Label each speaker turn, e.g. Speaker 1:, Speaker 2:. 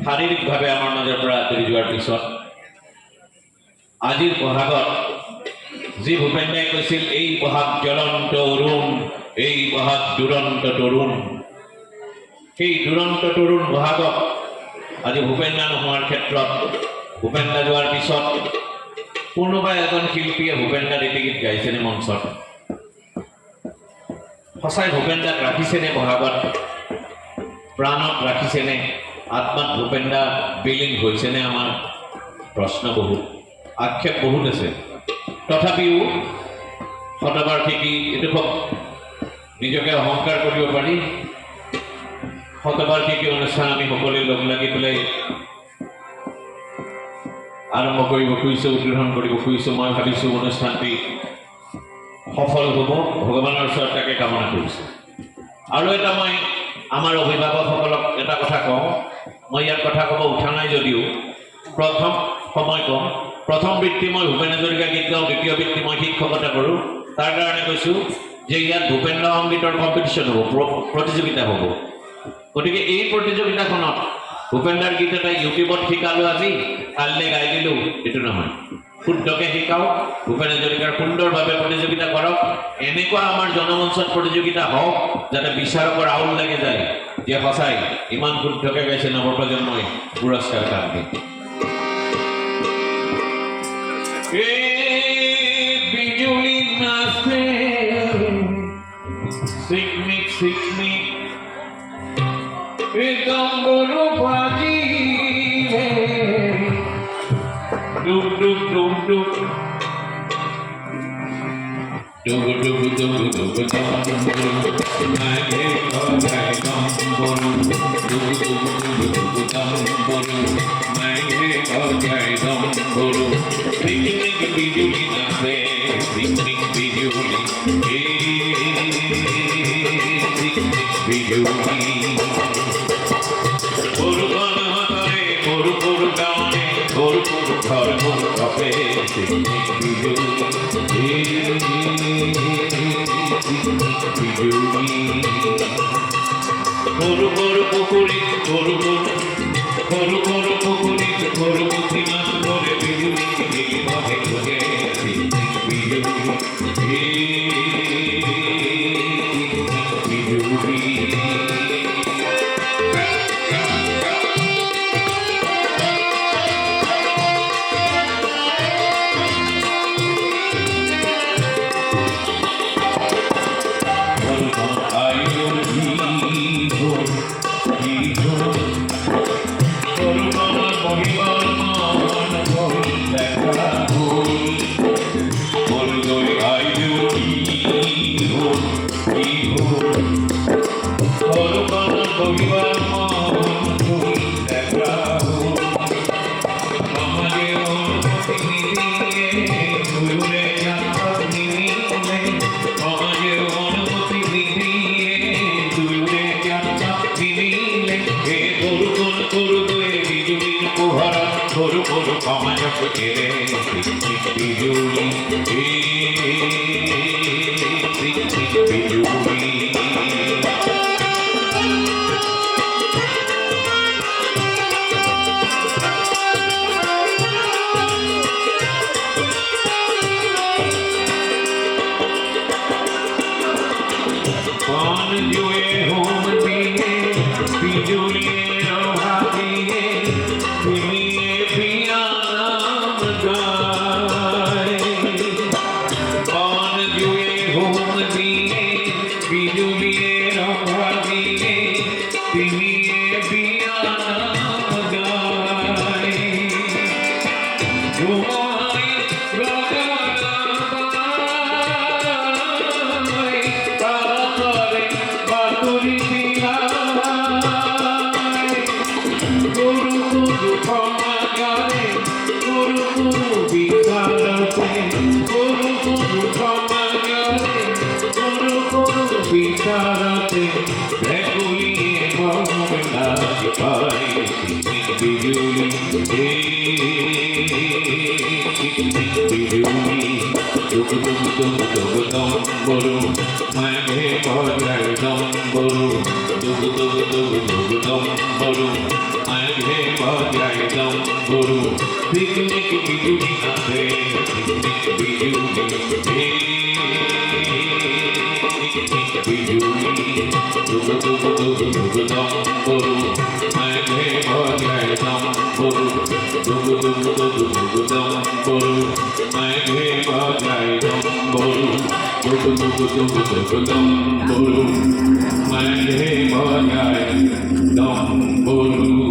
Speaker 1: শাৰীৰিকভাৱে আমাৰ মাজৰ পৰা আঁতৰি যোৱাৰ পিছত আজিৰ বহাগত যি ভূপেন দাই কৈছিল, এই বহাগ জ্বলন্ত অৰুণ, এই বহাগ দুৰন্ত তৰুণ, সেই দুৰন্ত তৰুণ বহাগত আজি ভূপেন দা নোহোৱাৰ ক্ষেত্ৰত, ভূপেন দা যোৱাৰ পিছত কোনোবা এজন শিল্পীয়ে ভূপেন দাৰ এটি গীত গাইছেনে মঞ্চত? সঁচাই ভূপেন দাক ৰাখিছেনে বহাগত? প্ৰাণত ৰাখিছেনে? আত্মাত ভূপেন দা বিলীন হৈছেনে? আমাৰ প্ৰশ্ন বহুত, আক্ষেপ বহুত আছে। তথাপিও শতবাৰ্ষিকী এইটো খুব নিজকে অহংকাৰ কৰিব পাৰি। শতবাৰ্ষিকী অনুষ্ঠান আমি সকলোৱে লগ লাগি পেলাই আৰম্ভ কৰিব খুজিছোঁ, উদ্বোধন কৰিব খুজিছোঁ। মই ভাবিছোঁ অনুষ্ঠানটি সফল হ'ব, ভগৱানৰ ওচৰত তাকে কামনা কৰিছোঁ। আৰু এটা মই আমাৰ অভিভাৱকসকলক এটা কথা কওঁ, মই ইয়াৰ কথা ক'ব উঠা নাই যদিও প্ৰথম সময় কম, প্ৰথম বৃত্তি মই ভূপেন হাজৰিকা গীত গাওঁ, দ্বিতীয় বৃত্তি মই শিক্ষকতা কৰোঁ। তাৰ কাৰণে কৈছোঁ যে ইয়াত ভূপেন্দ্ৰ সংগীতৰ কম্পিটিশ্যন হ'ব, প্ৰতিযোগিতা হ'ব। গতিকে এই প্ৰতিযোগিতাখনত ভূপেন দাৰ গীত এটা ইউটিউবত শিকালোঁ আজি, কাইলৈ গাই দিলোঁ, এইটো নহয়। শুদ্ধকৈ শিকাওক, ভূপেন হাজৰিকাৰ সুন্দৰভাৱে প্ৰতিযোগিতা কৰক। এনেকুৱা আমাৰ জনমঞ্চত প্ৰতিযোগিতা হওক যাতে বিচাৰকৰ আউল লাগি যায় যে সঁচাই ইমান শুদ্ধকৈ গাইছে নৱপ্ৰজন্মই, পুৰস্কাৰ কাম দিয়ে। বিজুলী নাচে চিকমিক চিকমিক, ডম্বৰু বাজি ডুব ডুব ডুব ডুব ডুব ডুব ডুব ডুব ডম্বৰু, মাঘে বজাই ডম্বৰু, ডুব ডুব ডুব ডুব ডম্বৰু, মাঘে বজাই ডম্বৰু। পিকনিক বিজুলী নাচে, পিকনিক বিজুলী, পিকনিক বিজুলী। সৰু বনহতৰে সৰু সৰু গাঁৱৰে সৰু সৰু ঘৰ মোৰ কাপে, পিকনিক বিজুলী, পিকনিক বিজুলী। সৰু সৰু পুখুৰীত সৰু সৰু সৰু সৰু পুখুৰীত সৰু পুঠি মাছ ধৰে, বিজুলী ঘৰে ঘৰে, পিকনিক বিজুলী, বিজুলী। গরু গরু কমায় ফুটেরে পিকনিক বিজুলি, পিকনিক বিজুলি। কন জুয়ে হোম দিয়ে বিজুলি বিচারতে ভেগুলিয়ে মমনা পাই, পিকনিক বিজুলি, পিকনিক বিজুলি। ডুব ডুব ডুব ডুব ডম্বরু, মাঘে বজায় ডম্বরু, ডুব ডুব ডুব ডুব ডম্বরু, মাঘে ডম্বরু পিকনিক বিজুলি নাচে পিকনিক বিজুলি বিজুলি দুগু দুগু দুগু দুগু ডম্বরু মেঘে বাজায় ডম্বরু দুগু দুগু দুগু দুগু ডম্বরু মেঘে বাজায় ডম্বরু দুগু দুগু দুগু দুগু ডম্বরু মেঘে বাজায় ডম্বরু